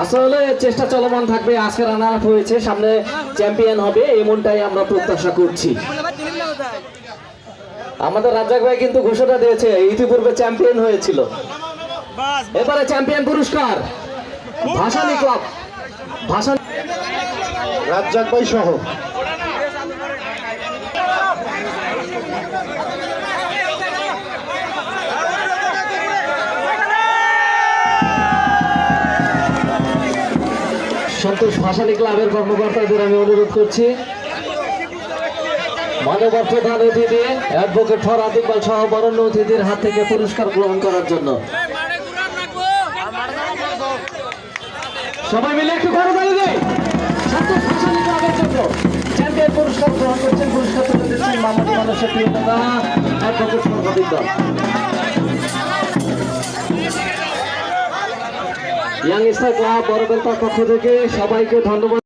আসলে চেষ্টা চলমান থাকবে। আজকে রানার আপ হয়েছে, সামনে চ্যাম্পিয়ন হবে এমনটাই আমরা প্রত্যাশা করছি। আমাদের রাজ্জাক ভাই কিন্তু ঘোষণা দিয়েছে ইতিপূর্বে চ্যাম্পিয়ন হয়েছিল, এবারে চ্যাম্পিয়ন পুরস্কার ভাসানী ক্লাব, ভাসানী রাজ্জাক ভাই সহ সন্তোষ ভাসানী ক্লাবের কর্মকর্তাদের আমি অনুরোধ করছি মানবতার প্রধান অতিথি অ্যাডভোকেট ফরহাদ ইকবাল সহ বরেণ্য অতিথির হাত থেকে পুরস্কার গ্রহণ করার জন্য। সবাই মিলে একটু করে দাঁড়িয়ে সন্তোষ ভাসানী ক্লাবের জন্য চ্যাম্পিয়ন পুরস্কার গ্রহণ করছেন। পুরস্কার তুলে দিচ্ছেন মামাটি মানুষের প্রিয় নেতা advocate Farhad Iqbal. Young star club বড়বেলতার পক্ষ থেকে সবাইকে ধন্যবাদ।